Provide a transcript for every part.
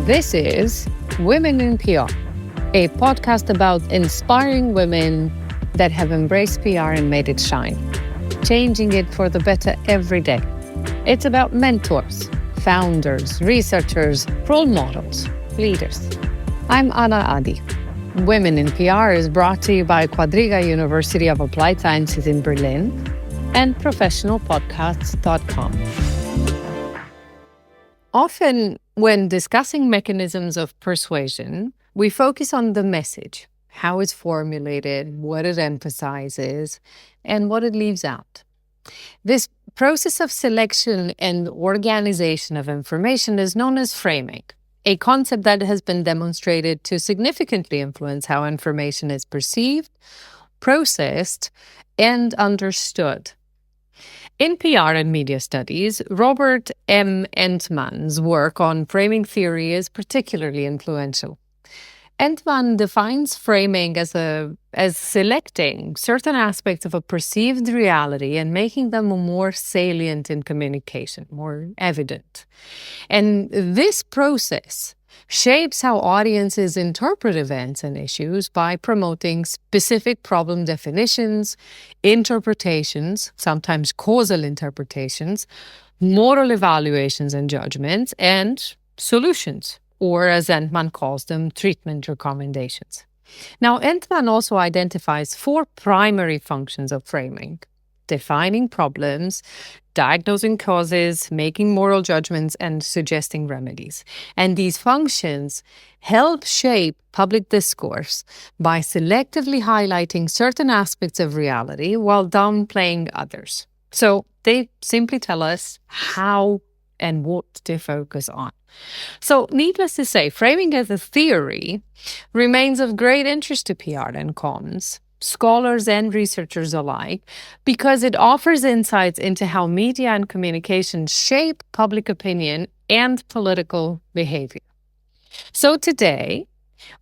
This is Women in PR, a podcast about inspiring women that have embraced PR and made it shine, changing it for the better every day. It's about mentors, founders, researchers, role models, leaders. I'm Anna Adi. Women in PR is brought to you by Quadriga University of Applied Sciences in Berlin and professionalpodcasts.com. Often, when discussing mechanisms of persuasion, we focus on the message, how it's formulated, what it emphasizes, and what it leaves out. This process of selection and organization of information is known as framing, a concept that has been demonstrated to significantly influence how information is perceived, processed, and understood. In PR and media studies, Robert M. Entman's work on framing theory is particularly influential. Entman defines framing as selecting certain aspects of a perceived reality and making them more salient in communication, more evident. And this process shapes how audiences interpret events and issues by promoting specific problem definitions, interpretations, sometimes causal interpretations, moral evaluations and judgments, and solutions, or as Entman calls them, treatment recommendations. Now, Entman also identifies four primary functions of framing: defining problems, diagnosing causes, making moral judgments, and suggesting remedies. And these functions help shape public discourse by selectively highlighting certain aspects of reality while downplaying others. So they simply tell us how and what to focus on. So needless to say, framing as a theory remains of great interest to PR and comms, scholars and researchers alike, because it offers insights into how media and communication shape public opinion and political behavior. So today,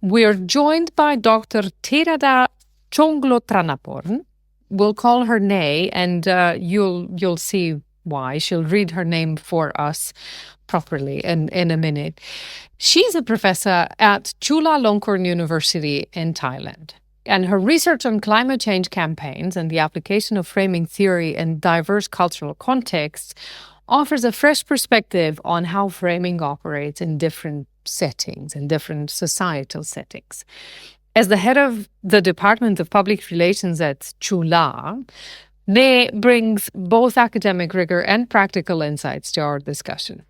we're joined by Dr. Teerada Chongkolrattanaporn. We'll call her Nay, and you'll see why. She'll read her name for us properly in a minute. She's a professor at Chulalongkorn University in Thailand. And her research on climate change campaigns and the application of framing theory in diverse cultural contexts offers a fresh perspective on how framing operates in different settings, in different societal settings. As the head of the Department of Public Relations at Chula, Ne brings both academic rigor and practical insights to our discussion.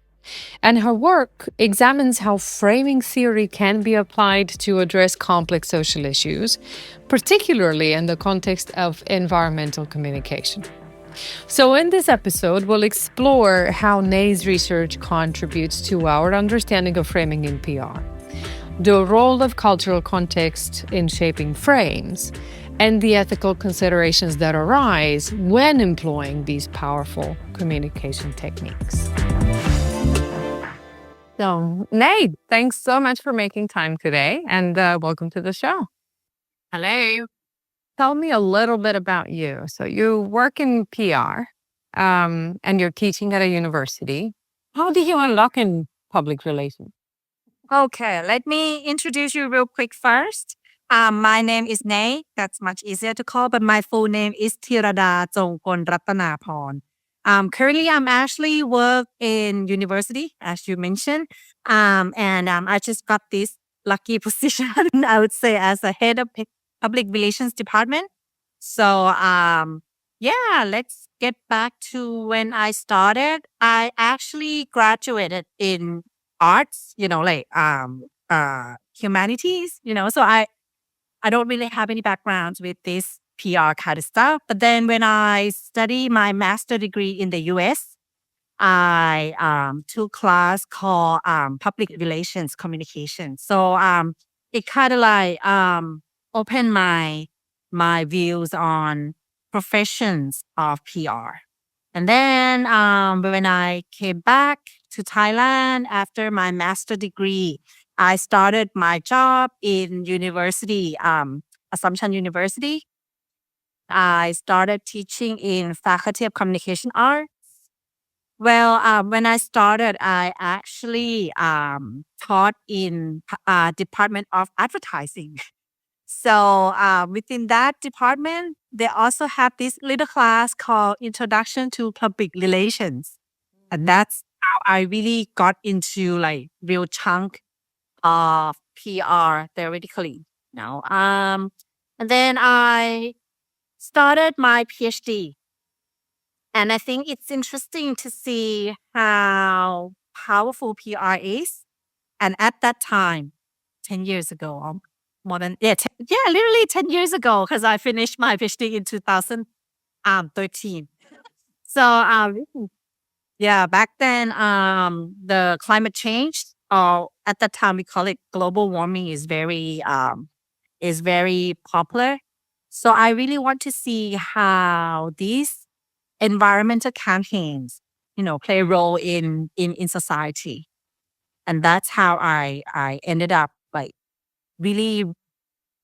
And her work examines how framing theory can be applied to address complex social issues, particularly in the context of environmental communication. So in this episode, we'll explore how Nay's research contributes to our understanding of framing in PR, the role of cultural context in shaping frames, and the ethical considerations that arise when employing these powerful communication techniques. So, Nay, thanks so much for making time today, and welcome to the show. Hello. Tell me a little bit about you. So you work in PR, and you're teaching at a university. How did you unlock in public relations? Okay, let me introduce you real quick first. My name is Nay. That's much easier to call, but my full name is Teerada Chongkolrattanaporn. Currently, I'm actually work in university, as you mentioned, and I just got this lucky position, I would say, as a head of public relations department. So, let's get back to when I started. I actually graduated in arts, humanities, so I don't really have any backgrounds with this PR kind of stuff. But then when I studied my master's degree in the US, I took class called public relations communication. So it kind of opened my views on professions of PR. And then when I came back to Thailand after my master's degree, I started my job in university, Assumption University. I started teaching in Faculty of Communication Arts. Well, when I started, I actually taught in Department of Advertising. So within that department, they also have this little class called Introduction to Public Relations, and that's how I really got into like real chunk of PR theoretically. Now, and then I started my PhD, and I think it's interesting to see how powerful PR is. And at that time, 10 years ago, more than literally 10 years ago, because I finished my PhD in 2013. So yeah, back then, the climate change, or at that time we call it global warming, is very popular. So I really want to see how these environmental campaigns, play a role in society, and that's how I ended up like really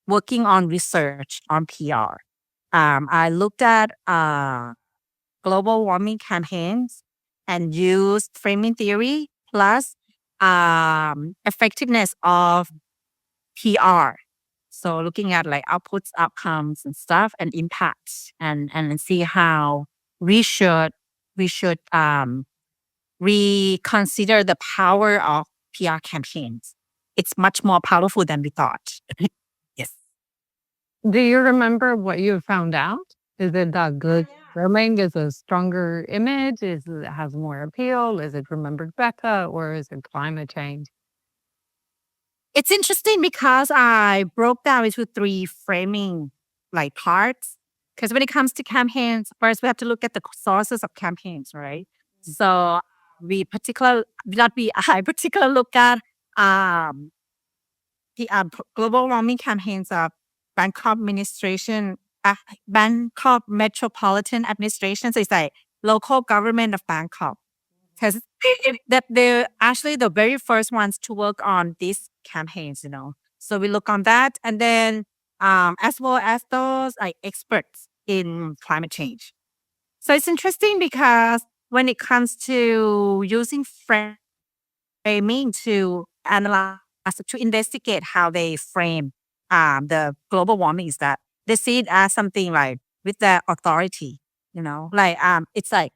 working on research on PR. I looked at global warming campaigns and used framing theory plus effectiveness of PR. So looking at like outputs, outcomes, and stuff, and impacts, and see how we should we should reconsider the power of PR campaigns. It's much more powerful than we thought. Yes. Do you remember what you found out? Is it that good filming is a stronger image? Is it has more appeal? Is it remembered better, or is it climate change? It's interesting because I broke down into three framing like parts. Because when it comes to campaigns, first we have to look at the sources of campaigns, right? So I particularly look at um, the global warming campaigns of Bangkok administration, Bangkok Metropolitan Administration. So it's like local government of Bangkok, because that they're actually the very first ones to work on these campaigns. So we look on that, and then as well as those like experts in climate change. So it's interesting because when it comes to using framing to analyze, to investigate how they frame the global warming, is that they see it as something like with their authority, like it's like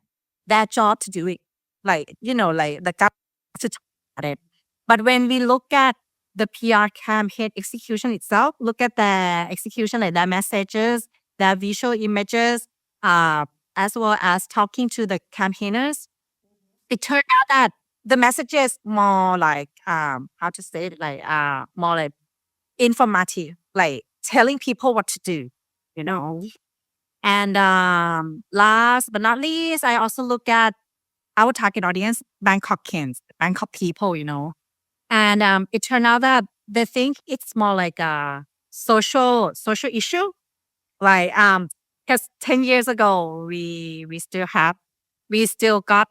their job to do it, like like the government to talk about it. But when we look at the PR campaign execution itself, look at the execution, like their messages, their visual images, uh, as well as talking to the campaigners, it turned out that the messages more like how to say it, like more like informative, like telling people what to do, you know. And last but not least, I also look at our target audience, Bangkokians, Bangkok people. And it turned out that they think it's more like a social issue. Like because 10 years ago we still got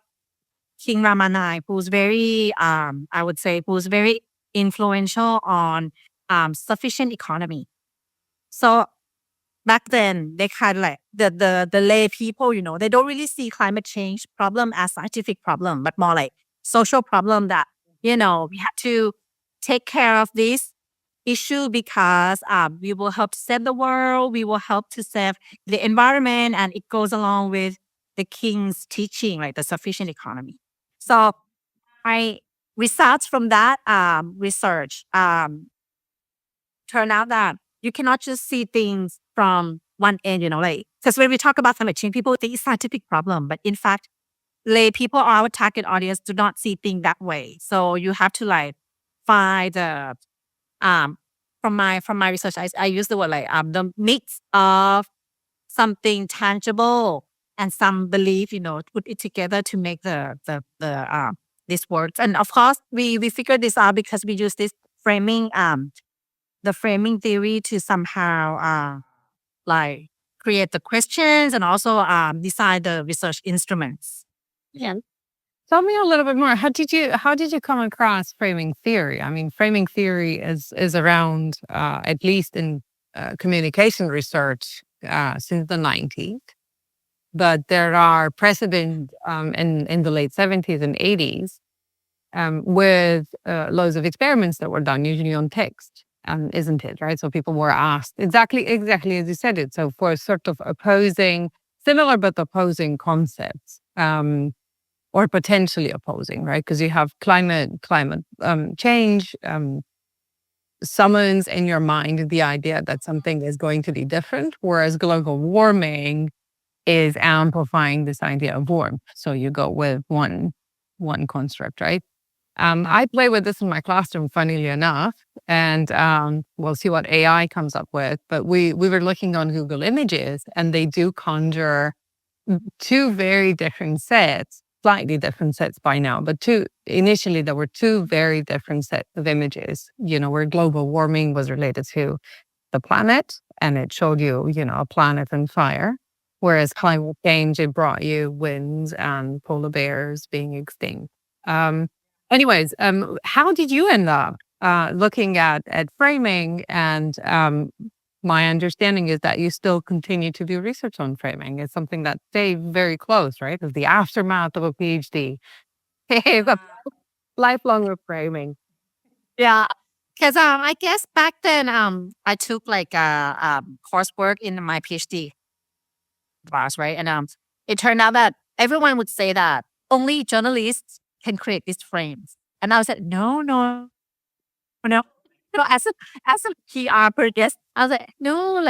King Ramanai, who's very, I would say, who's very influential on sufficient economy. So back then, they kind of like the lay people, they don't really see climate change problem as scientific problem, but more like social problem that we have to take care of this issue because we will help to save the world, we will help to save the environment, and it goes along with the king's teaching, like the sufficient economy. So my results from that research turn out that you cannot just see things from one end, like, because when we talk about climate change, people think it's a scientific problem, but in fact, lay people, our target audience, do not see things that way. So you have to like find the um from my research, I use the word like the mix of something tangible and some belief, put it together to make the these words. And of course, we figured this out because we use this framing the framing theory to somehow like create the questions and also design the research instruments. Yeah. Tell me a little bit more. How did you come across framing theory? I mean, framing theory is around at least in communication research since the 90s. but there are precedent in the late 70s and 80s with loads of experiments that were done, usually on text, isn't it? Right. So people were asked exactly as you said it. So for sort of opposing, similar but opposing concepts, or potentially opposing, right? Because you have climate change summons in your mind the idea that something is going to be different, whereas global warming is amplifying this idea of warmth. So you go with one construct, right? I play with this in my classroom, funnily enough, and we'll see what AI comes up with. But we were looking on Google Images, and they do conjure two very different sets, slightly different sets by now, but initially there were two very different sets of images, where global warming was related to the planet and it showed you, a planet on fire. Whereas climate change, it brought you winds and polar bears being extinct. Um, how did you end up looking at framing? And my understanding is that you still continue to do research on framing. It's something that stays very close, right? Of the aftermath of a PhD. The lifelong with framing. Yeah. Because I guess back then I took like coursework in my PhD class, right? And it turned out that everyone would say that only journalists can create these frames. And I was like, no, no, no. No, as a PR person, I was like, no,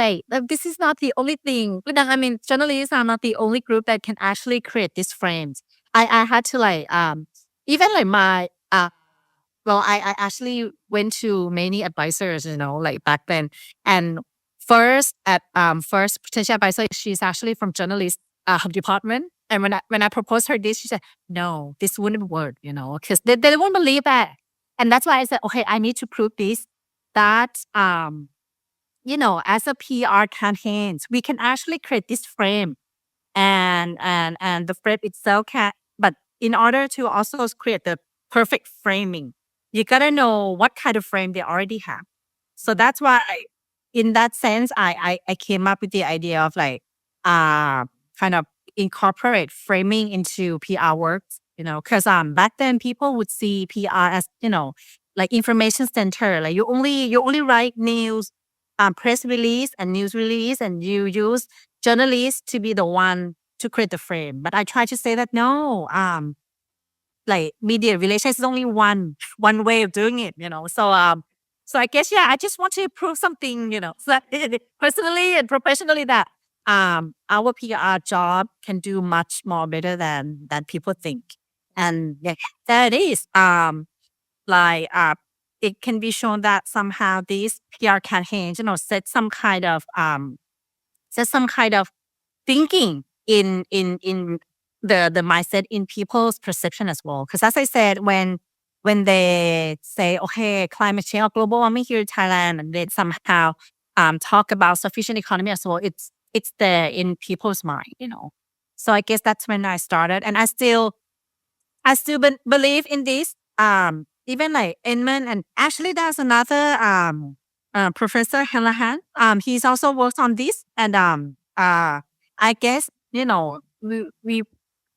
this is not the only thing. But then, I mean, journalists are not the only group that can actually create these frames. I had to even like my well, I actually went to many advisors, like back then. And first potential advisor, she's actually from journalist department. And when I proposed her this, she said, no, this wouldn't work, because they won't believe that. And that's why I said, okay, I need to prove this, that as a PR campaign, we can actually create this frame and the frame itself can, but in order to also create the perfect framing, you gotta know what kind of frame they already have. So that's why in that sense, I came up with the idea of kind of incorporate framing into PR works, because back then people would see PR as, like information center. Like you only write news, press release and news release, and you use journalists to be the one to create the frame. But I try to say that no, like media relations is only one way of doing it, So I guess I just want to prove something, so that personally and professionally that our PR job can do much more better than people think. And yeah, that is like it can be shown that somehow these PR campaigns, set some kind of thinking in the mindset in people's perception as well. Because as I said, when they say, okay, climate change or global warming here in Thailand, and they somehow talk about sufficient economy as well, it's there in people's mind. So I guess that's when I started, and I still believe in this. Even like Edmund, and actually there's another Professor Helahan. He's also works on this, and I guess we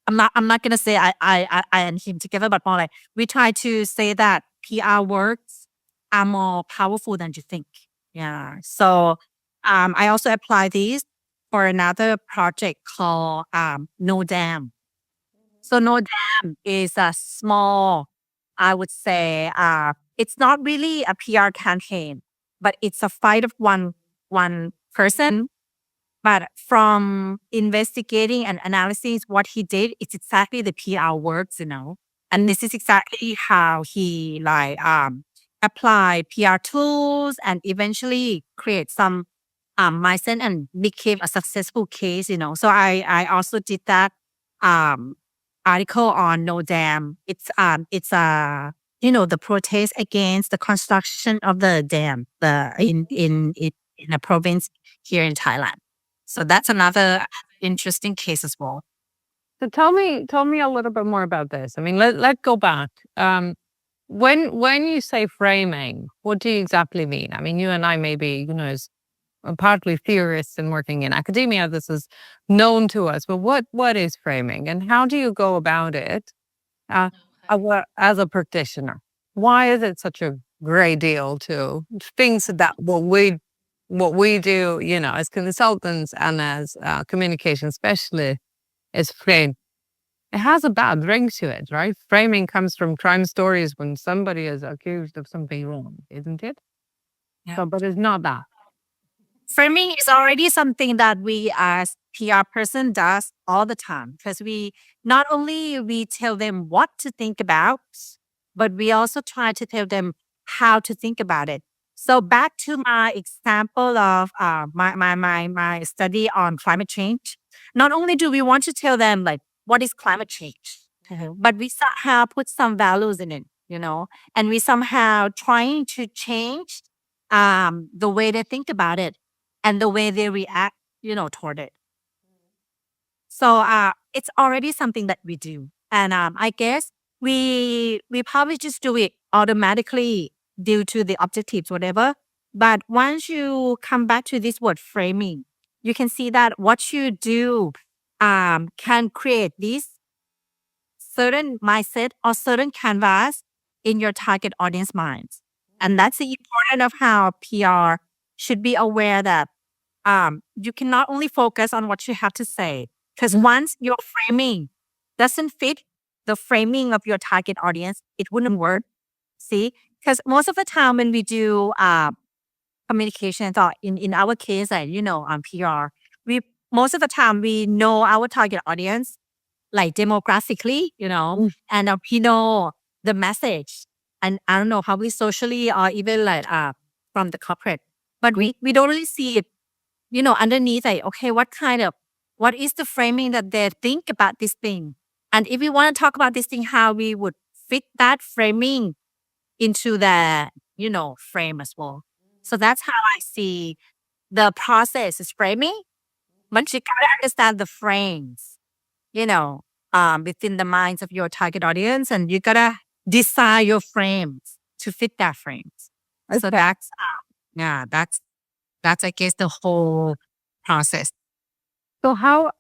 I'm not gonna say I and him together, but more like we try to say that PR works are more powerful than you think. Yeah. So I also apply these for another project called No Dam. So No Dam is a small, I would say, it's not really a PR campaign, but it's a fight of one person. But from investigating and analyzing what he did, it's exactly the PR works. And this is exactly how he apply PR tools and eventually create some mindset and became a successful case. So I also did that um article on No Dam. It's the protest against the construction of the dam in a province here in Thailand. So that's another interesting case as well. So tell me a little bit more about this. I mean, let's go back. When you say framing, what do you exactly mean? I mean, you and I maybe, partly theorists and working in academia, this is known to us. But what is framing, and how do you go about it uh, as a practitioner? Why is it such a great deal to things that what we do, as consultants and as communication specialists is frame. It has a bad ring to it, right? Framing comes from crime stories when somebody is accused of something wrong, isn't it? Yeah. So, but it's not that. Framing is already something that we as PR person does all the time because we not only we tell them what to think about, but we also try to tell them how to think about it. So back to my example of my study on climate change. Not only do we want to tell them like what is climate change, but we somehow put some values in it, and we somehow trying to change the way they think about it and the way they react, toward it. So it's already something that we do. And I guess we probably just do it automatically due to the objectives, whatever. But once you come back to this word framing, you can see that what you do can create this certain mindset or certain canvas in your target audience minds. And that's the important of how PR should be aware that you can not only focus on what you have to say, because once your framing doesn't fit the framing of your target audience, it wouldn't work. See, because most of the time when we do communication, or in our case, on PR, we most of the time we know our target audience like demographically, and we know the message, and I don't know, probably socially or even like from the corporate, but we don't really see it underneath, like, okay, what is the framing that they think about this thing? And if we want to talk about this thing, how we would fit that framing into the, frame as well. So that's how I see the process is framing. But you gotta understand the frames, within the minds of your target audience, and you gotta design your frames to fit that frames. So that's I guess the whole process. So how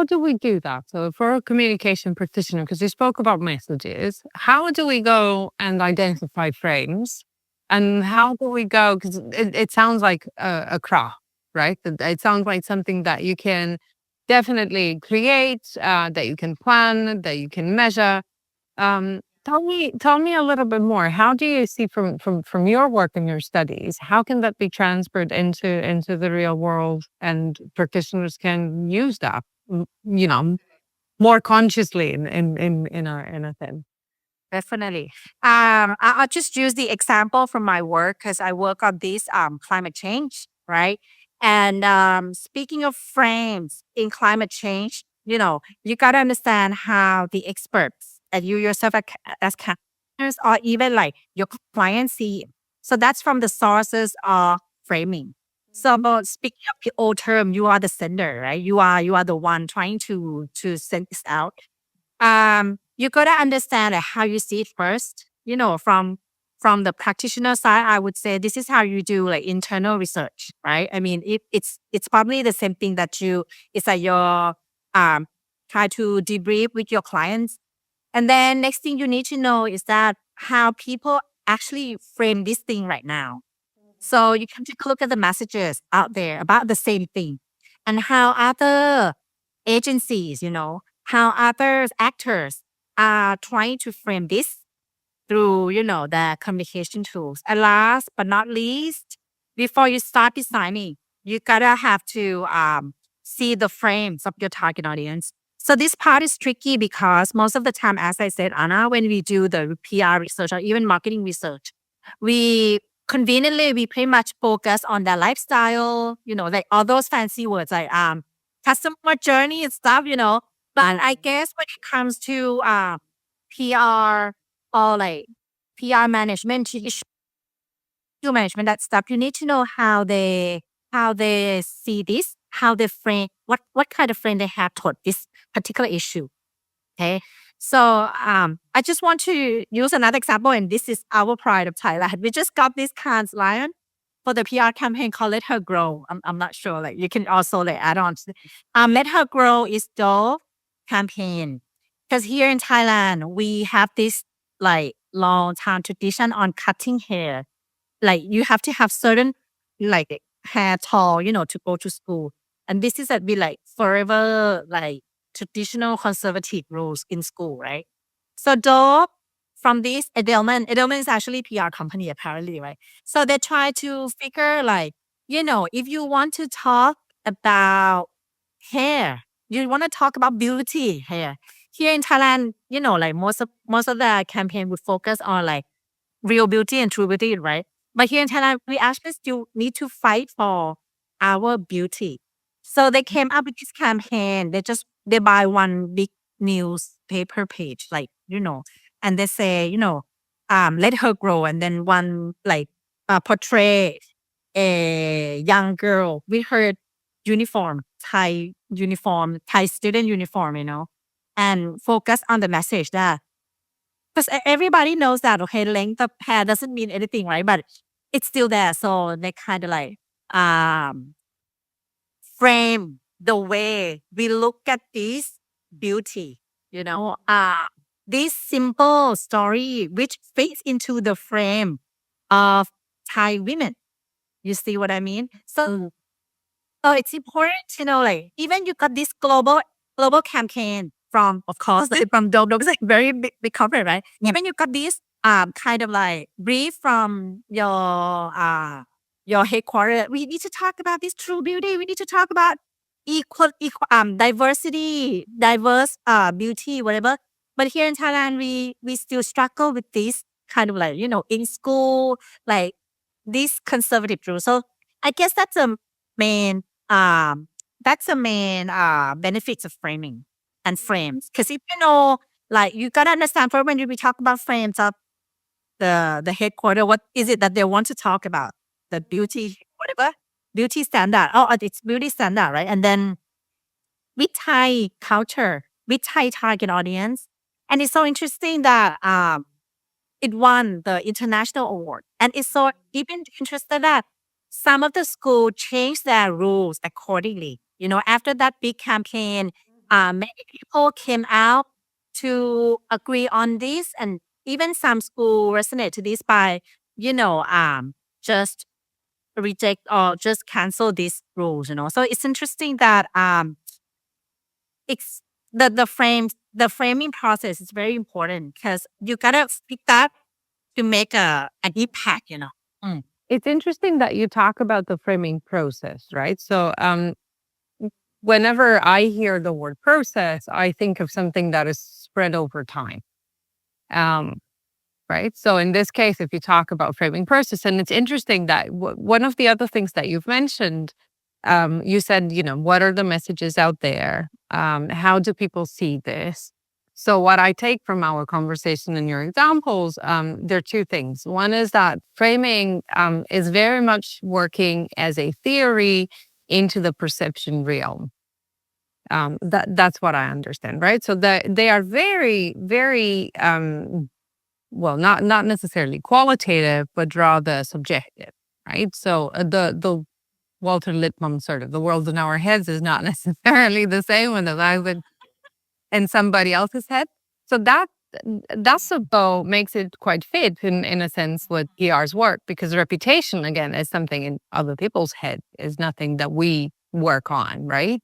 do we do that? So for a communication practitioner, because you spoke about messages, how do we go and identify frames? And how do we go? Because it sounds like a craft, right? It sounds like something that you can definitely create, that you can plan, that you can measure. Tell me a little bit more. How do you see from your work and your studies? How can that be transferred into the real world, and practitioners can use that, more consciously in a thing. Definitely. I'll just use the example from my work because I work on this climate change, right? And speaking of frames in climate change, you got to understand how the experts and you yourself as campaigners or even like your clients see it. So that's from the sources of framing. So speaking of the old term, you are the sender, right? You are the one trying to send this out. You gotta understand how you see it first. From the practitioner side, I would say this is how you do like internal research, right? I mean, it's probably the same thing that it's like your try to debrief with your clients, and then next thing you need to know is that how people actually frame this thing right now. So you can take a look at the messages out there about the same thing and how other agencies, how other actors are trying to frame this through, the communication tools. And last but not least, before you start designing, you gotta have to see the frames of your target audience. So this part is tricky because most of the time, as I said, Anna, when we do the PR research or even marketing research, we conveniently we pretty much focus on their lifestyle, like all those fancy words like customer journey and stuff. But I guess when it comes to PR or like PR management, issue management, that stuff, you need to know how they see this, how they frame what kind of frame they have toward this particular issue. Okay. So I just want to use another example, and this is our pride of Thailand. We just got this Cannes Lion. for the PR campaign called Let Her Grow. I'm not sure. Like you can also like add on. Let Her Grow is Dove campaign. Because here in Thailand, we have this like long time tradition on cutting hair. Like you have to have certain like hair tall, to go to school. And this is that be like forever like traditional conservative rules in school, right? So Dove from this Edelman is actually PR company apparently, right? So they try to figure like, if you want to talk about hair, you want to talk about beauty hair. Here in Thailand, like most of the campaign would focus on like real beauty and true beauty, right? But here in Thailand, we actually still need to fight for our beauty. So they came up with this campaign. They buy one big newspaper page, like, and they say, let her grow. And then one like portray a young girl with her Thai student uniform, and focus on the message that because everybody knows that, okay, length of hair doesn't mean anything, right? But it's still there. So they kind of like um, frame the way we look at this beauty, this simple story which fits into the frame of Thai women. You see what I mean? So it's important to know, like, even you got this global campaign from, of course, like, from Dove. Dove is like very big corporate, right? Even you got this kind of like brief from your headquarters. We need to talk about this true beauty. We need to talk about diversity, diverse beauty, whatever. But here in Thailand, we still struggle with this kind of like, in school, like this conservative rule. So I guess main um, that's the main benefits of framing and frames. Because if like you gotta understand for when we talk about frames of the headquarter, what is it that they want to talk about? The beauty, whatever, beauty standard. Oh, it's beauty standard, right? And then with Thai culture, with Thai target audience, and it's so interesting that it won the international award. And it's so even interesting that some of the school changed their rules accordingly. After that big campaign, many people came out to agree on this, and even some school resonate to this by, just reject or just cancel these rules. So it's interesting that it's the framing process is very important because you gotta pick that to make an impact. Mm. It's interesting that you talk about the framing process, right? So, whenever I hear the word process, I think of something that is spread over time. Um, right. So in this case, if you talk about framing process, and it's interesting that one of the other things that you've mentioned, you said, what are the messages out there? How do people see this? So what I take from our conversation and your examples, there are two things. One is that framing is very much working as a theory into the perception realm. That's what I understand, right? So they are very, very well, not necessarily qualitative, but rather subjective, right? So the Walter Lippmann sort of the world in our heads is not necessarily the same when the life in somebody else's head. So that's though makes it quite fit in a sense with PR's work, because reputation again is something in other people's head, is nothing that we work on, right?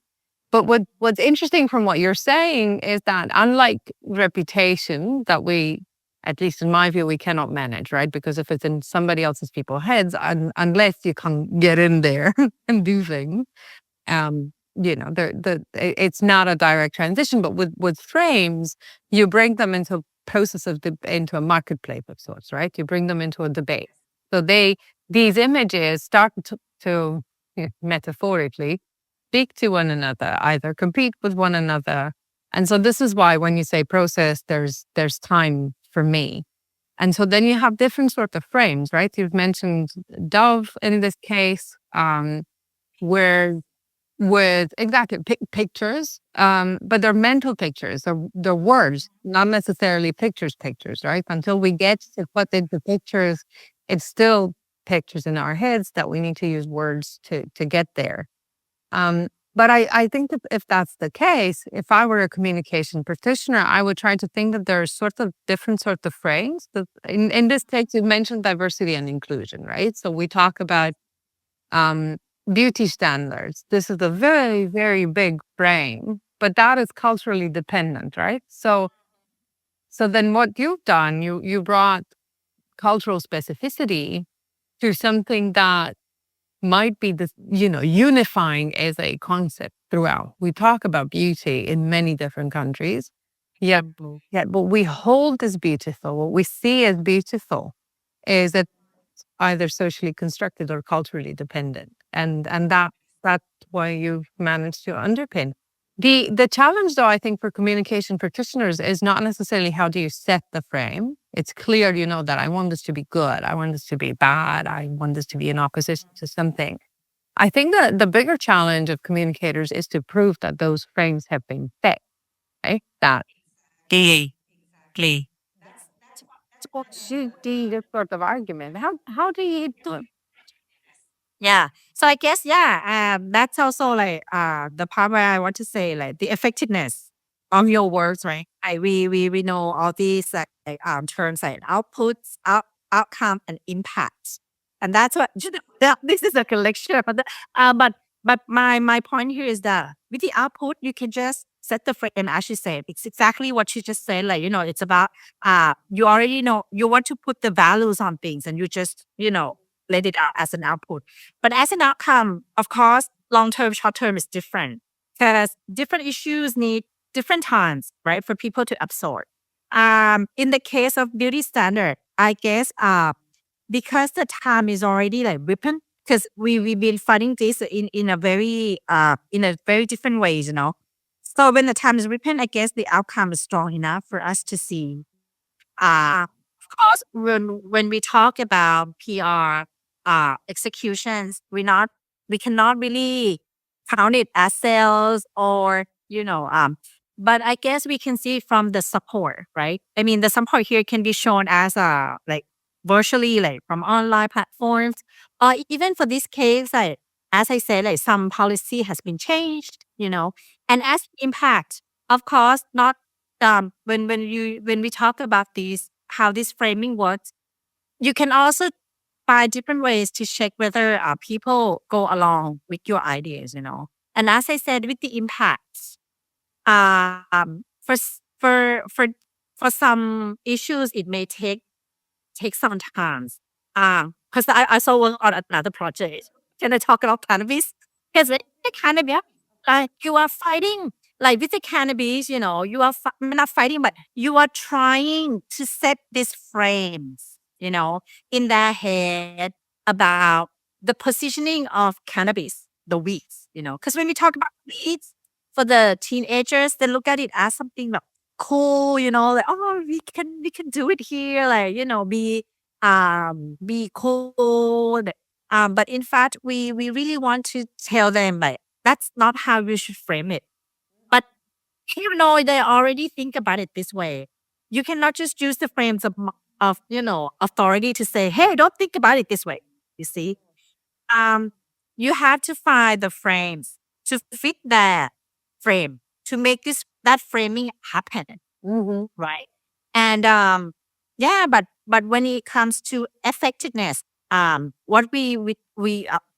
But what's interesting from what you're saying is that unlike reputation that we, at least in my view, we cannot manage, right? Because if it's in somebody else's people's heads, unless you can get in there and do things, it's not a direct transition. But with frames, you bring them into a process into a marketplace of sorts, right? You bring them into a debate. So these images start to metaphorically speak to one another, either compete with one another. And so this is why when you say process, there's time for me. And so then you have different sort of frames, right? You've mentioned Dove in this case, where with exactly pictures, but they're mental pictures, they're words, not necessarily pictures, right? Until we get to put into pictures, it's still pictures in our heads that we need to use words to get there. But I think that if that's the case, if I were a communication practitioner, I would try to think that there are sort of different sorts of frames. That in this case, you mentioned diversity and inclusion, right? So we talk about um, beauty standards. This is a very, very big frame, but that is culturally dependent, right? So then what you've done, you brought cultural specificity to something that might be this, unifying as a concept throughout. We talk about beauty in many different countries. Yet, yet what we hold as beautiful, what we see as beautiful, is that either socially constructed or culturally dependent. And that's why you've managed to underpin. The challenge though, I think, for communication practitioners is not necessarily how do you set the frame. It's clear, that I want this to be good, I want this to be bad, I want this to be in opposition to something. I think that the bigger challenge of communicators is to prove that those frames have been set, right? That Exactly. that's what should be the sort of argument. How do you do it? Yeah. So I guess, yeah, that's also like the part where I want to say like the effectiveness of your words, right? We know all these terms like outputs, outcome, and impact, and that's what this is a collection. But my point here is that with the output, you can just set the frame. As she said, it's exactly what she just said. Like it's about you already know you want to put the values on things, and you just let it out as an output. But as an outcome, of course, long term, short term is different because different issues need different times, right, for people to absorb. In the case of beauty standard, I guess because the time is already like ripened, because we've been fighting this in a very different ways, So when the time is ripened, I guess the outcome is strong enough for us to see. Of course, when we talk about PR executions, we cannot really count it as sales or but I guess we can see from the support, right? I mean, the support here can be shown as like virtually, like from online platforms, or even for this case, like as I said, like some policy has been changed, and as impact, of course, not when we talk about these how this framing works, you can also find different ways to check whether people go along with your ideas, And as I said, with the impacts, for s- for some issues, it may take some time. Because I also work on another project. Can I talk about cannabis? Because with the cannabis, like you are fighting, like with the cannabis, you are not fighting, but you are trying to set these frames, in their head about the positioning of cannabis, the weeds, Because when we talk about weeds for the teenagers, they look at it as something like cool, like oh we can do it here, like be cool. But in fact, we really want to tell them like that's not how we should frame it. But they already think about it this way. You cannot just use the frames of authority to say, hey, don't think about it this way. You see, um, you have to find the frames to fit that frame to make that framing happen, right? And yeah, but when it comes to effectiveness, what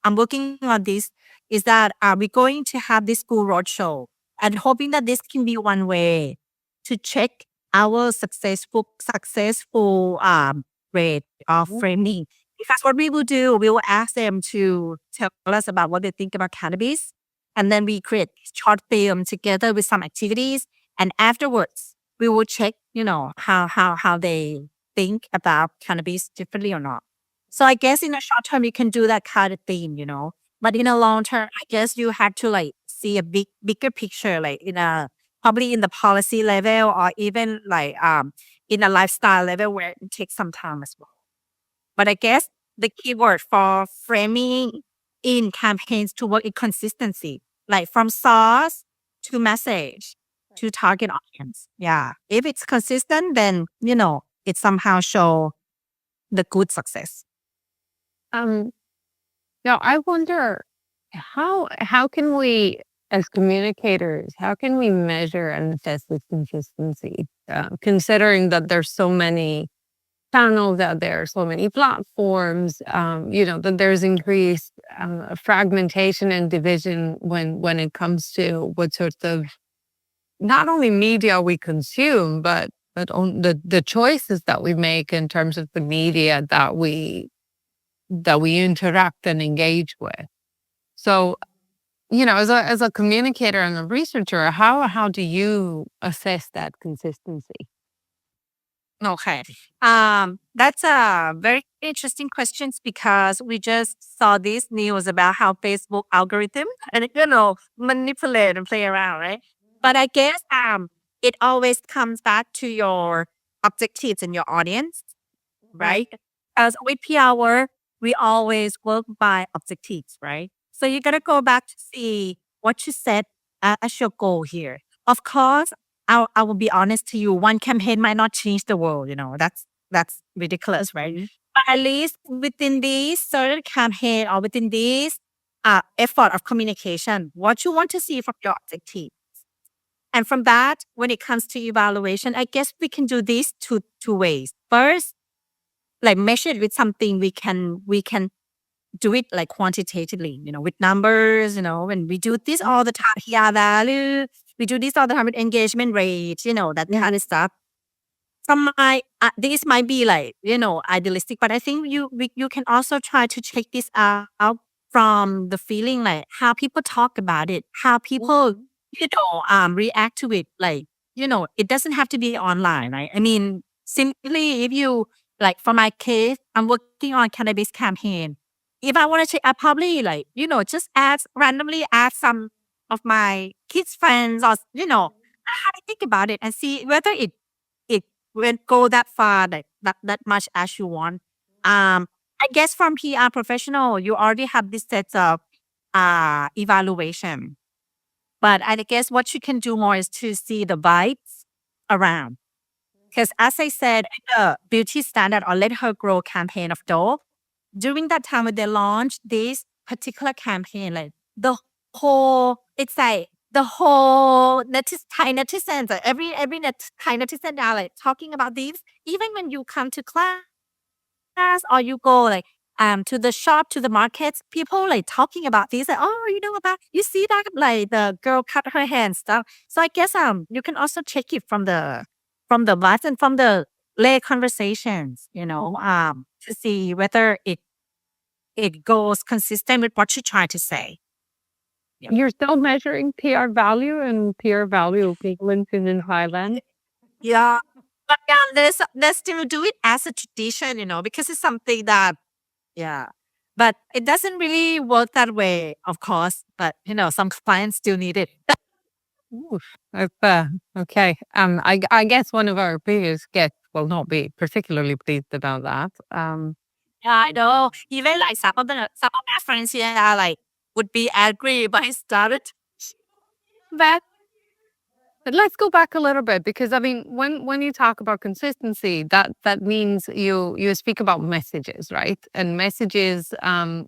I'm working on this is that we're going to have this school roadshow and hoping that this can be one way to check our successful rate of framing. Because what we will do, we will ask them to tell us about what they think about cannabis, and then we create short film together with some activities, and afterwards we will check, how they think about cannabis differently or not. So I guess in the short term you can do that kind of thing, But in a long term, I guess you have to like see a bigger picture, like probably in the policy level or even like in a lifestyle level where it takes some time as well. But I guess the keyword for framing in campaigns to work is consistency, like from source to message to target audience. Yeah. If it's consistent, then, it somehow show the good success. Um, Now I wonder how can we, as communicators, how can we measure and assess this consistency, considering that there's so many channels out there, so many platforms, that there's increased fragmentation and division when it comes to what sorts of not only media we consume, but on the choices that we make in terms of the media that we interact and engage with. So, as a communicator and a researcher, how do you assess that consistency? Okay. That's a very interesting questions because we just saw this news about how Facebook algorithm and manipulate and play around, right? But I guess it always comes back to your objectives and your audience, right? As with PR work, we always work by objectives, right? So you gotta go back to see what you set as your goal here. Of course, I will be honest to you. One campaign might not change the world. That's ridiculous, right? But at least within this certain campaign or within this effort of communication, what you want to see from your objective. And from that, when it comes to evaluation, I guess we can do this two ways. First, like measure it with something we can do it like quantitatively, with numbers, when we do this all the time, PR value, we do this all the time with engagement rate, that kind of stuff. From my, this might be like, idealistic, but I think you can also try to check this out from the feeling like how people talk about it, how people, react to it. Like, it doesn't have to be online, right? I mean, simply if you, like for my case, I'm working on cannabis campaign. If I want to check, I probably like, just randomly ask some of my kids' friends or, how they think about it and see whether it won't go that far, like that much as you want. I guess from PR professional, you already have this set of evaluation. But I guess what you can do more is to see the vibes around. Because as I said, the beauty standard or let her grow campaign of Dove, during that time when they launched this particular campaign, like the it's like the whole Thai netizens, like every Thai netizen are like talking about this. Even when you come to class or you go like to the shop, to the markets, people like talking about this, like, oh, about you see that like the girl cut her hair and stuff. So I guess you can also check it from the vibes and from the lay conversations, to see whether it goes consistent with what you try to say. Yep. You're still measuring PR value and PR value equivalence in Thailand? Yeah. But yeah, let's still do it as a tradition, because it's something that, yeah. But it doesn't really work that way, of course. But, some clients still need it. Oof. Okay. I guess one of our previous guests will not be particularly pleased about that. Yeah, I know. Even like some of my friends here are like would be angry by started. But let's go back a little bit because I mean, when you talk about consistency, that means you speak about messages, right? And messages,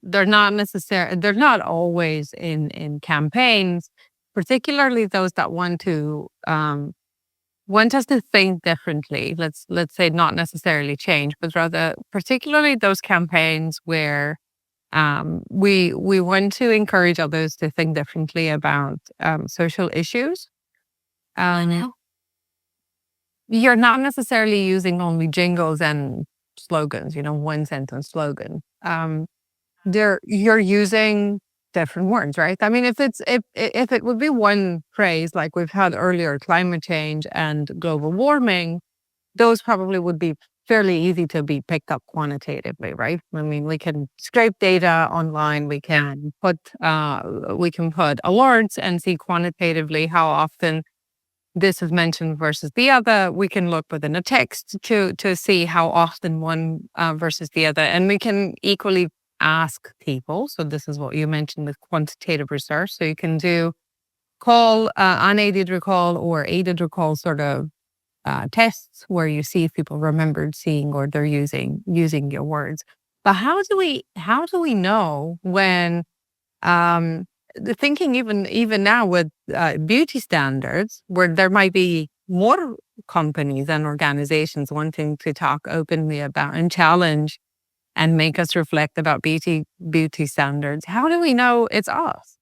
they're not always in campaigns, particularly those that want us to think differently. Let's say not necessarily change, but rather particularly those campaigns where we want to encourage others to think differently about social issues. Know. You're not necessarily using only jingles and slogans, one sentence slogan. You're using different words, right? I mean, if it would be one phrase like we've had earlier, climate change and global warming, those probably would be fairly easy to be picked up quantitatively, right? I mean, we can scrape data online, we can put alerts and see quantitatively how often this is mentioned versus the other. We can look within a text to see how often one versus the other, and we can equally ask people. So this is what you mentioned with quantitative research. So you can do unaided recall or aided recall sort of tests where you see if people remembered seeing or they're using your words. But how do we know when um, the thinking even now with beauty standards, where there might be more companies and organizations wanting to talk openly about and challenge and make us reflect about beauty standards. How do we know it's us?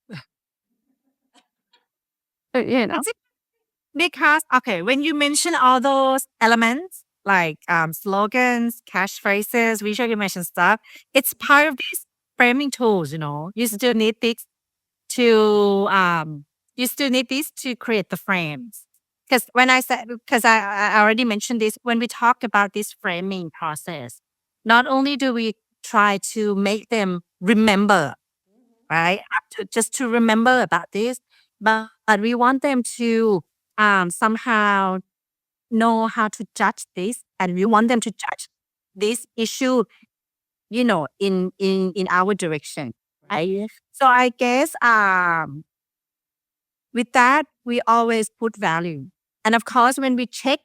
You know. That's it. Because, okay, when you mention all those elements, like slogans, catchphrases, visual image and stuff, it's part of these framing tools, you know. To you still need these to create the frames. Because when I said, because I already mentioned this, when we talk about this framing process, not only do we try to make them remember, right, just to remember about this, but we want them to somehow know how to judge this, and we want them to judge this issue, you know, in our direction, right? So I guess with that, we always put value. And of course, when we check,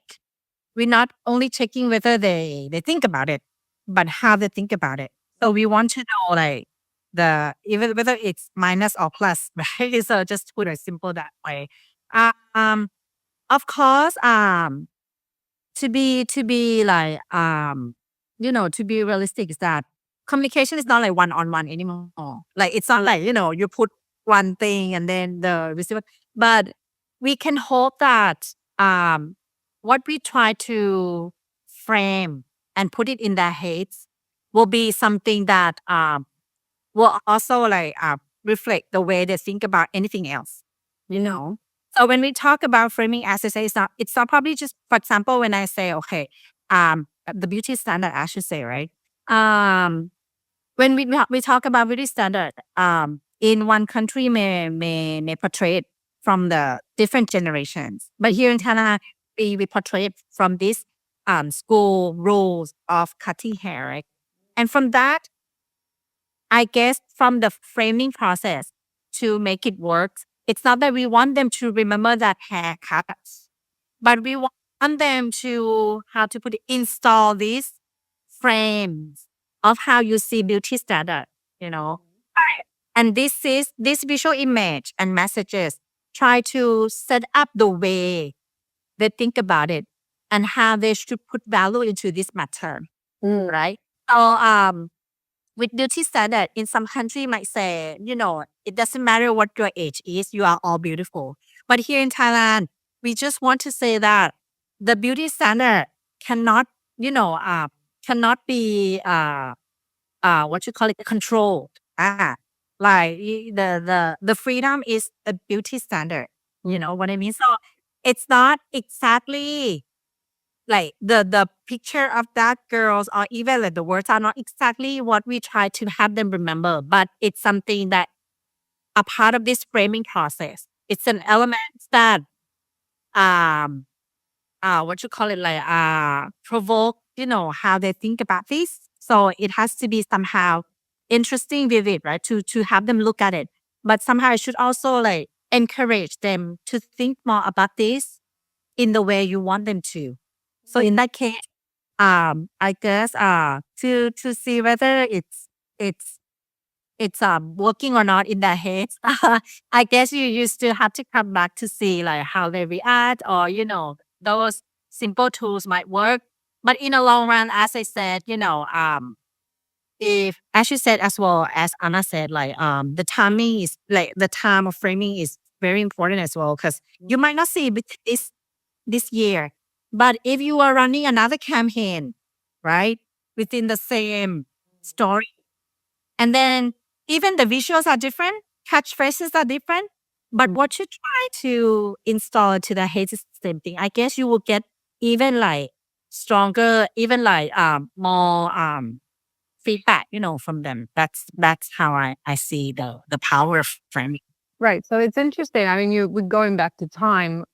we're not only checking whether they think about it, but how they think about it. So we want to know like even whether it's minus or plus, right? So just put it simple that way. Um, of course, to be like you know, to be realistic is that communication is not like one on one anymore. Like it's not like, you know, you put one thing and then the receiver, but we can hope that what we try to frame and put it in their heads will be something that will also like reflect the way they think about anything else, you know. So when we talk about framing, as I say, it's not probably just, for example, when I say, okay, the beauty standard, I should say, right? Um, when we talk about beauty standard, in one country may portray it from the different generations, but here in Canada, we portray it from this school rules of cutting hair, right? And from that, I guess from the framing process to make it work, it's not that we want them to remember that haircuts, but we want them to, how to put it, install these frames of how you see beauty standard, you know. And this visual image and messages try to set up the way they think about it and how they should put value into this matter, right? So with beauty standard, in some country might say, you know, it doesn't matter what your age is, you are all beautiful. But here in Thailand, we just want to say that the beauty standard cannot, you know, cannot be what you call it, controlled. Like the freedom is a beauty standard. You know what I mean? So it's not exactly like the picture of that girls, or even like the words are not exactly what we try to have them remember, but it's something that a part of this framing process. It's an element that um what you call it, like provoke, you know, how they think about this. So it has to be somehow interesting, vivid, right? To have them look at it. But somehow I should also like encourage them to think more about this in the way you want them to. So in that case, I guess to see whether it's working or not in their heads. I guess you still have to come back to see like how they react, or you know, those simple tools might work. But in the long run, as I said, you know, if, as you said, as well as Anna said, like the timing is, like the time of framing is very important as well, because you might not see this year, but if you are running another campaign, right, within the same story, and then even the visuals are different, catchphrases are different, but what you try to install to the head is the same thing. I guess you will get even like stronger, even like more feedback, you know, from them. That's how I see the power of framing. Right. So it's interesting. I mean, we're going back to time.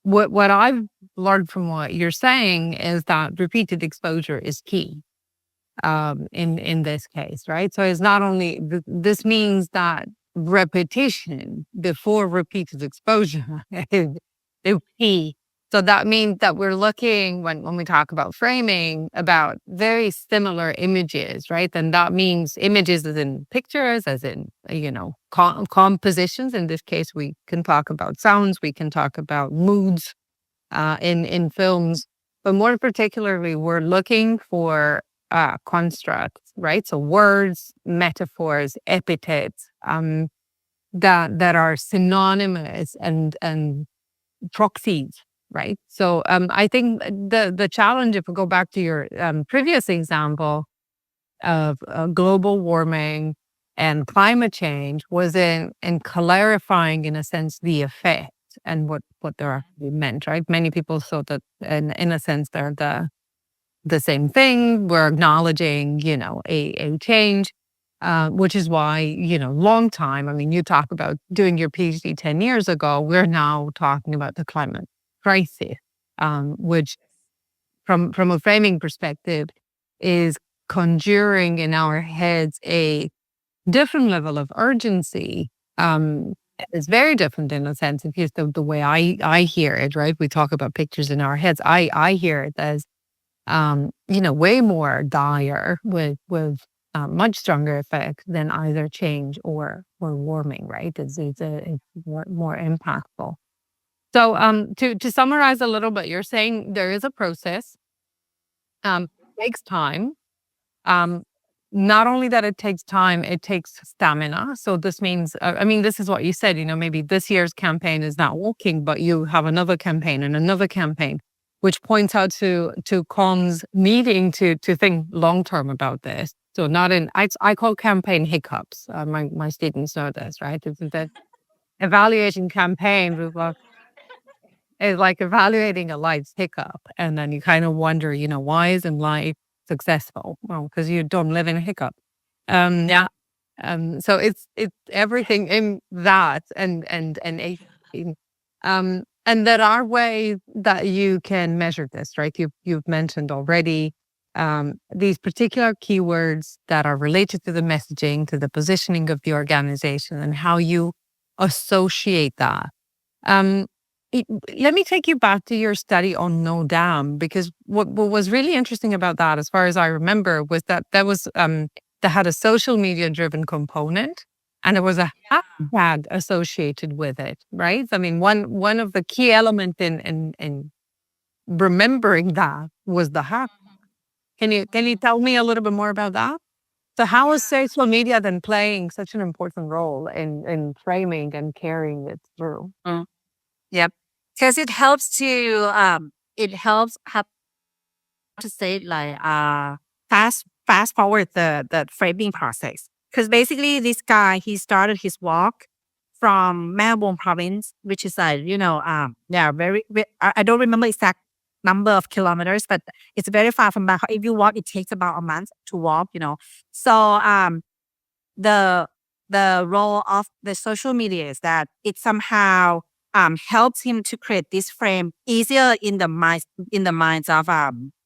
What I've learned from what you're saying is that repeated exposure is key in this case, right? So it's not only this means that repetition before repeated exposure is the key So that means that we're looking when we talk about framing about very similar images, right? And that means images as in pictures, as in, compositions. In this case, we can talk about sounds, we can talk about moods in films, but more particularly, we're looking for constructs, right? So words, metaphors, epithets that are synonymous and proxies, right? So I think the challenge, if we go back to your previous example of global warming and climate change, was in clarifying, in a sense, the effect and what they're actually meant, right? Many people thought that, in a sense, they're the same thing. We're acknowledging, a change. Which is why, long time. I mean, you talk about doing your PhD 10 years ago. We're now talking about the climate crisis, which from a framing perspective is conjuring in our heads a different level of urgency. It's very different in a sense. If you the way I hear it, right? We talk about pictures in our heads. I hear it as way more dire with much stronger effect than either change or warming, right? It's more impactful. So to summarize a little bit, you're saying there is a process, takes time. Um, Not only that it takes time, it takes stamina. So this means, I mean, this is what you said, maybe this year's campaign is not working, but you have another campaign and another campaign, which points out to comms needing to think long term about this. So not I call campaign hiccups. My students know this, right? It's the evaluating campaign. It's like evaluating a life's hiccup, and then you kind of wonder, why isn't life successful? Well, because you don't live in a hiccup. Yeah. So it's everything in that and and there are ways that you can measure this, right? You've mentioned already these particular keywords that are related to the messaging, to the positioning of the organization, and how you associate that. Um, it Let me take you back to your study on No Dam, because what was really interesting about that, as far as I remember, was that had a social media driven component, and there was a hashtag associated with it, right? I mean, one of the key elements in remembering that was the hack. Can you tell me a little bit more about that? So how is social media then playing such an important role in framing and carrying it through? Yep. Because it helps how to say it, like fast forward the framing process. Because basically this guy, he started his walk from Melbourne province, which is like, yeah, I don't remember exact number of kilometers, but it's very far from Bangkok. If you walk, it takes about a month to walk. So the the role of the social media is that it somehow helps him to create this frame easier in the minds of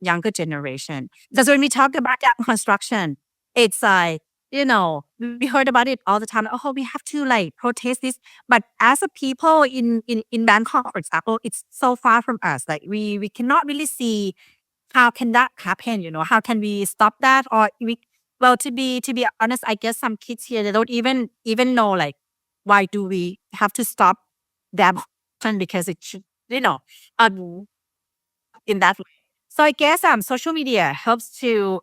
younger generation. Because when we talk about that construction, it's like, we heard about it all the time. Oh, we have to like protest this, but as a people in Bangkok, for example, it's so far from us. Like we cannot really see how can that happen. How can we stop that? Or we well, to be honest, I guess some kids here, they don't even know, like, why do we have to stop them, because it should, um, in that way. So I guess social media helps to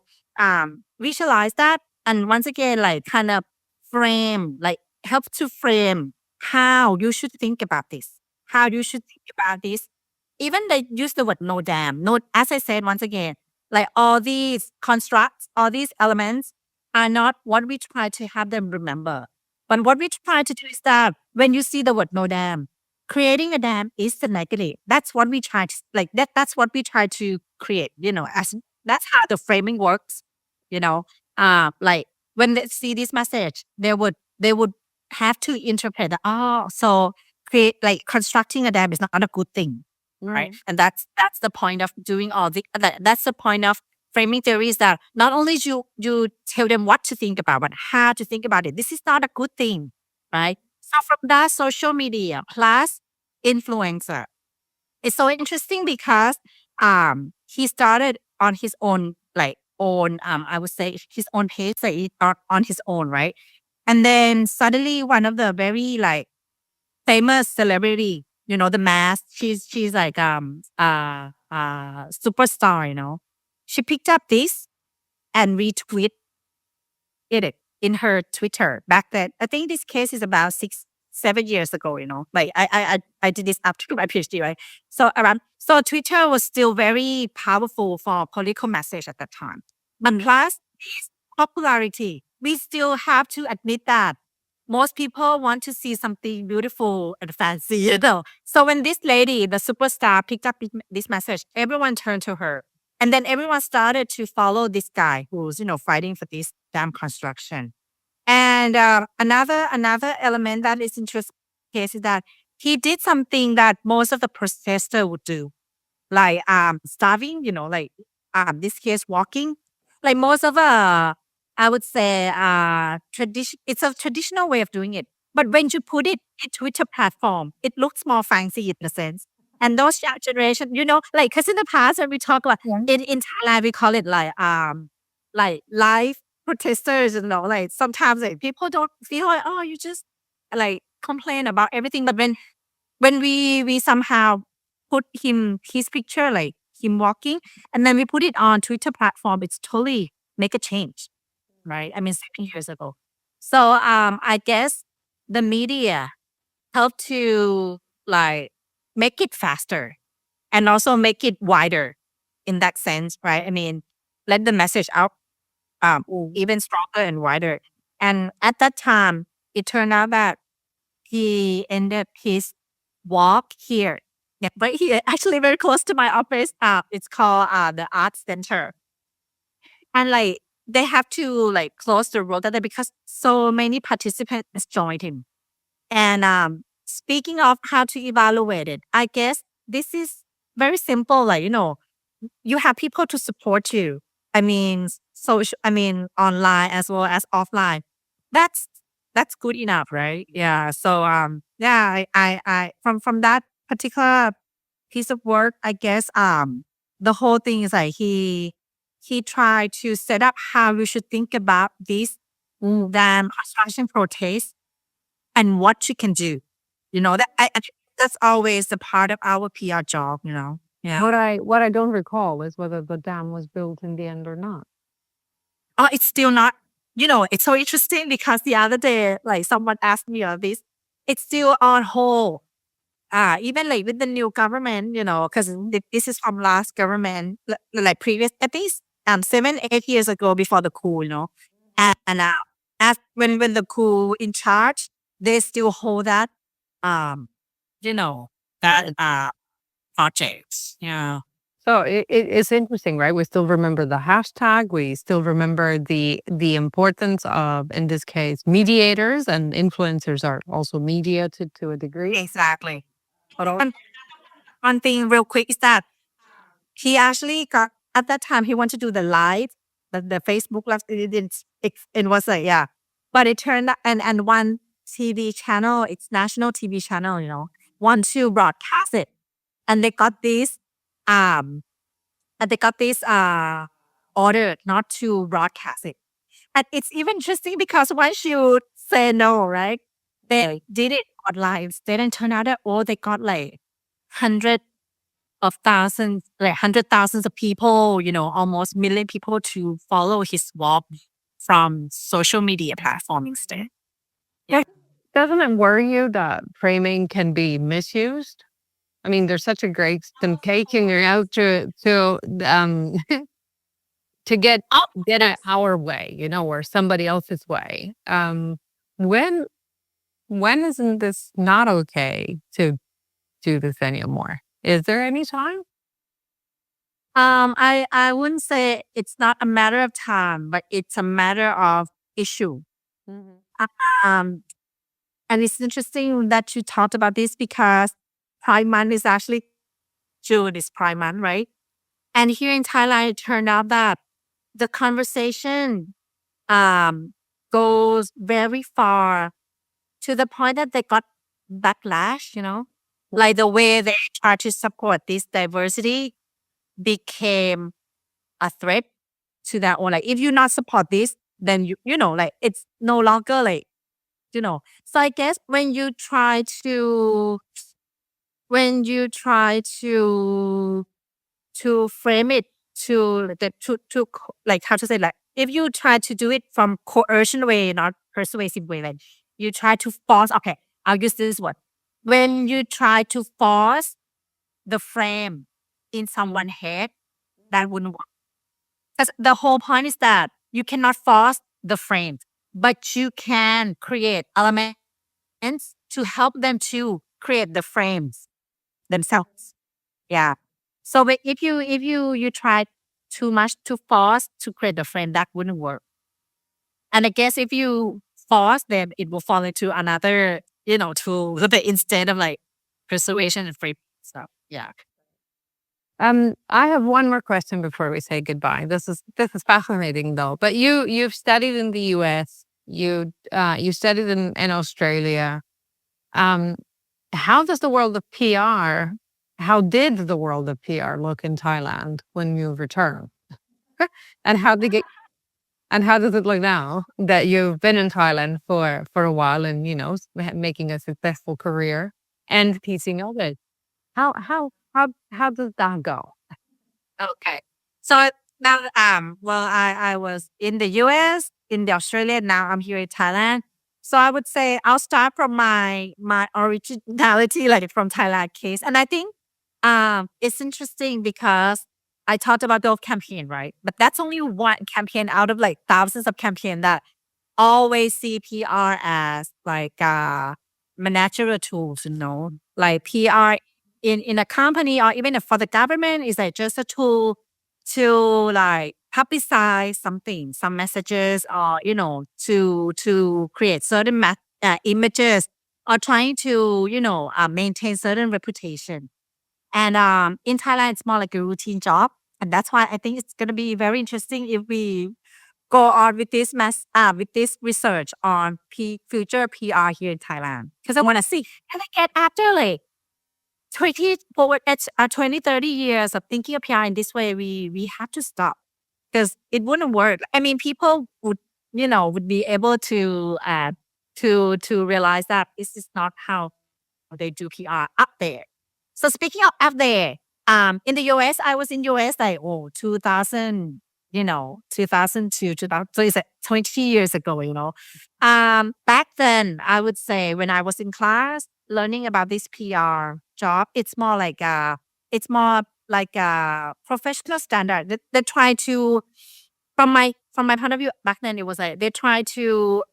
visualize that, and once again, like, kind of frame, like, help to frame how you should think about this, how you should think about this. Even they use the word no damn, no, as I said once again, like, all these constructs, all these elements are not what we try to have them remember. But what we try to do is that when you see the word no damn, creating a dam is the negative. That's what we try to, like, that's what we try to create, as that's how the framing works, you know. Like, when they see this message, they would have to interpret that, oh, so create, like, constructing a dam is not a good thing, right? And that's the point of doing all that's the point of framing theory, is that not only you tell them what to think about, but how to think about it. This is not a good thing, right? So from that, social media plus influencer, It's so interesting because he started on his own I would say his own pace, like on his own, right? And then suddenly one of the very like famous celebrity, the mask, she's like superstar, She picked up this and retweet it in her Twitter back then. I think this case is about 7 years ago, Like I did this after my PhD, right? So Twitter was still very powerful for political message at that time. And plus its popularity, we still have to admit that most people want to see something beautiful and fancy, So when this lady, the superstar, picked up this message, everyone turned to her. And then everyone started to follow this guy who's, fighting for this dam construction. And another element that is interesting case is that he did something that most of the protester would do, like starving, this case walking. Like most of I would say tradition. It's a traditional way of doing it. But when you put it in Twitter platform, it looks more fancy in a sense. And those young generation, like because in the past when we talk about in Thailand, we call it like live protesters, like sometimes like people don't feel like, oh, you just like complain about everything. But when we somehow put his picture, like him walking, and then we put it on Twitter platform, it's totally make a change, right? I mean, 7 years ago. So I guess the media helped to like make it faster and also make it wider in that sense, right? I mean, let the message out even stronger and wider. And at that time, it turned out that he ended his walk here. Yeah, but here, actually very close to my office. It's called the Art Center. And like they have to like close the road that day because so many participants joined him. And speaking of how to evaluate it, I guess this is very simple. Like, you have people to support you. I mean, online as well as offline. That's that's good enough, right? Yeah. So yeah, from that particular piece of work, I guess the whole thing is like he tried to set up how we should think about this dam construction protest and what you can do. That I think that's always a part of our PR job. Yeah. What I don't recall is whether the dam was built in the end or not. Oh, it's still not, it's so interesting because the other day, like someone asked me on this, it's still on hold. Even like with the new government, because this is from last government, like previous, at least 7, 8 years ago before the coup, and as when the coup in charge, they still hold that, um, that projects. Yeah. So it's interesting, right? We still remember the hashtag. We still remember the importance of, in this case, mediators, and influencers are also media to a degree. Exactly. One thing real quick is that he actually got at that time he wanted to do the live, the Facebook live. It was like yeah, but it turned out and one TV channel, it's national TV channel, want to broadcast it, and they got this um order not to broadcast it. And it's even interesting because once you say no, right? They did it online. They didn't turn out that all they got like hundred of thousands, like 100,000 of people, almost million people to follow his walk from social media platform instead. Yeah. Doesn't it worry you that framing can be misused? I mean, there's such a great temptation out to to get it our way, or somebody else's way. When isn't this not okay to do this anymore? Is there any time? I wouldn't say it's not a matter of time, but it's a matter of issue. Mhm. Um, and it's interesting that you talked about this because Pride Month is actually June is Pride Month, right? And here in Thailand, it turned out that the conversation goes very far to the point that they got backlash, Like the way they try to support this diversity became a threat to their own. Like if you not support this, then like it's no longer like, So I guess when you try to frame it like how to say, like if you try to do it from coercion way, not persuasive way, like you try to force, okay, I'll use this word. When you try to force the frame in someone's head, that wouldn't work. Because the whole point is that you cannot force the frame, but you can create elements to help them to create the frames themselves. Yeah. So if you try too much to force to create the frame, that wouldn't work. And I guess if you force them, it will fall into another, tool instead of like persuasion and free. So yeah. I have one more question before we say goodbye. This is fascinating though. But you've studied in the U.S. You studied in Australia. Um, how does the world of PR? How did the world of PR look in Thailand when you returned? and how did it, and how does it look now that you've been in Thailand for a while and making a successful career and teaching others? How does that go? Okay. So now, well, I was in the US, in the Australia. Now I'm here in Thailand. So I would say I'll start from my originality, like from Thailand case. And I think it's interesting because I talked about those campaign, right? But that's only one campaign out of like thousands of campaign that always see PR as like managerial tools, like PR in a company or even for the government is like just a tool to like publicize something, some messages, or to create certain images, or trying to maintain certain reputation. And in Thailand, it's more like a routine job, and that's why I think it's going to be very interesting if we go on with with this research on future PR here in Thailand. Because I want to see, can I get after like 20 forward at 20, 30 years of thinking of PR in this way, we have to stop because it wouldn't work. I mean, people would be able to realize that this is not how they do PR up there. So speaking of up there, in the US, I was in US like 2000, 2002, 2000. So it's like 20 years ago, Back then, I would say when I was in class learning about this PR job, it's more like a professional standard. They try to, from my point of view, back then it was like they try to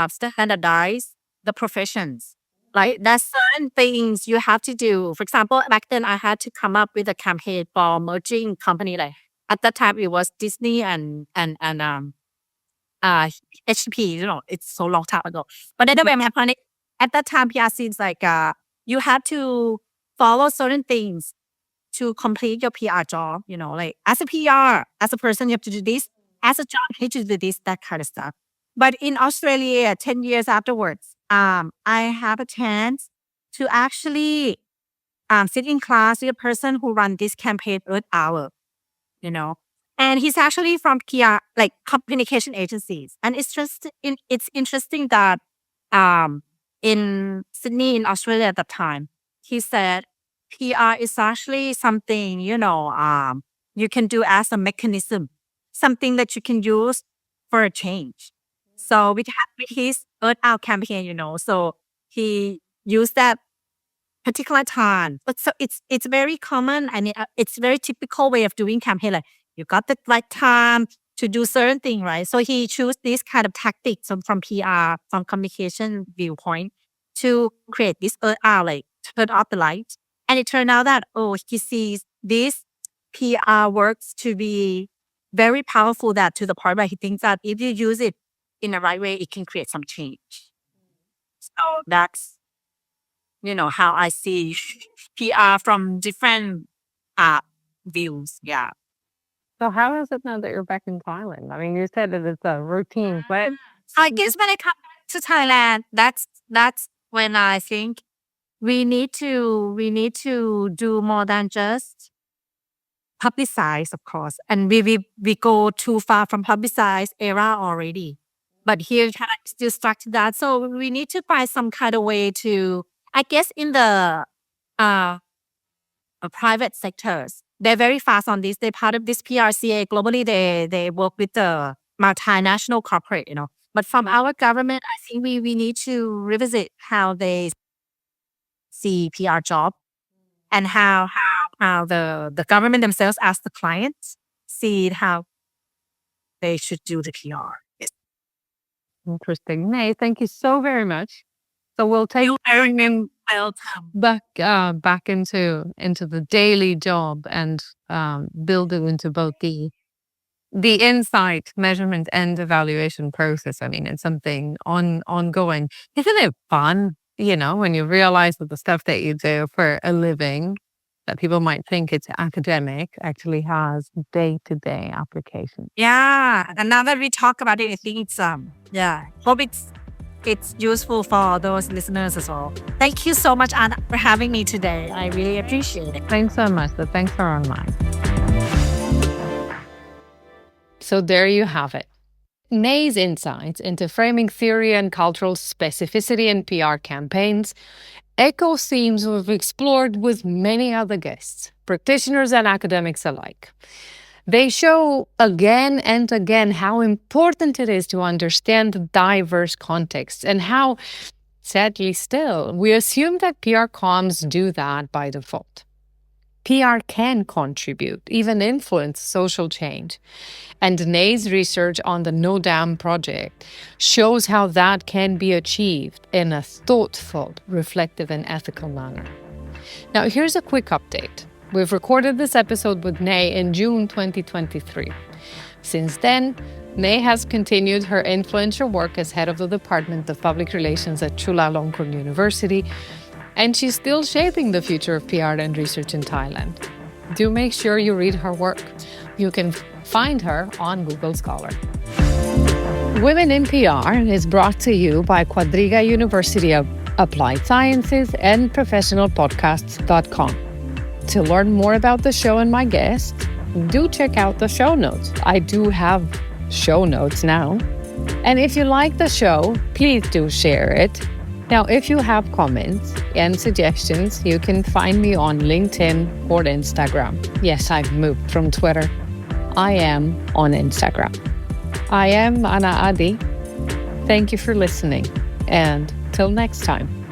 standardize the professions. Like there's certain things you have to do. For example, back then I had to come up with a campaign for merging company. Like at that time it was Disney and uh HP. It's so long time ago. But anyway, my point is, at that time PR seems like you have to follow certain things to complete your PR job. Like as a PR, as a person, you have to do this. As a job, you have to do this, that kind of stuff. But in Australia, 10 years afterwards, I have a chance to actually sit in class with a person who run this campaign Earth Hour, you know. And he's actually from PR, like communication agencies. And it's interesting that in Sydney, in Australia at the time, he said PR is actually something, you can do as a mechanism, something that you can use for a change. So with his Earth Out campaign, so he used that particular time. But so it's very common and it's very typical way of doing campaign. Like you got the right time to do certain thing, right? So he chose this kind of tactics from PR, from communication viewpoint to create this Out, like turn off the light. And it turned out that, he sees this PR works to be very powerful that to the point where he thinks that if you use it in the right way, it can create some change. So that's, how I see PR from different uh, views. Yeah. So how is it now that you're back in Thailand? I mean, you said that it's a routine, but I guess when I come back to Thailand, that's when I think we need to do more than just publicize, of course. And we go too far from publicize era already. But here kind of still stuck to that. So we need to find some kind of way to, I guess, in the uh, private sectors, they're very fast on this. They're part of this PRCA globally. They work with the multinational corporate, But from our government, I think we need to revisit how they see PR job and how the government themselves as the clients see how they should do the PR. Yes. Interesting. Nay, thank you so very much. So we'll take back into the daily job and build it into both the insight, measurement, and evaluation process. I mean, it's something ongoing. Isn't it fun, when you realize that the stuff that you do for a living that people might think it's academic actually has day-to-day application? Yeah. And now that we talk about it, I think it's hope it's useful for those listeners as well. Thank you so much, Anna, for having me today. I really appreciate it. Thanks so much. Thanks for online. So there you have it. Nay's insights into framing theory and cultural specificity in PR campaigns echo themes we've explored with many other guests, practitioners and academics alike. They show again and again how important it is to understand diverse contexts and how, sadly still, we assume that PR comms do that by default. PR can contribute, even influence social change. And Nay's research on the No Dam project shows how that can be achieved in a thoughtful, reflective, and ethical manner. Now, here's a quick update. We've recorded this episode with Nay in June 2023. Since then, Nay has continued her influential work as head of the Department of Public Relations at Chulalongkorn University, and she's still shaping the future of PR and research in Thailand. Do make sure you read her work. You can find her on Google Scholar. Women in PR is brought to you by Quadriga University of Applied Sciences and professionalpodcasts.com. To learn more about the show and my guests, do check out the show notes. I do have show notes now. And if you like the show, please do share it. Now, if you have comments and suggestions, you can find me on LinkedIn or Instagram. Yes, I've moved from Twitter. I am on Instagram. I am Anna Adi. Thank you for listening, and till next time.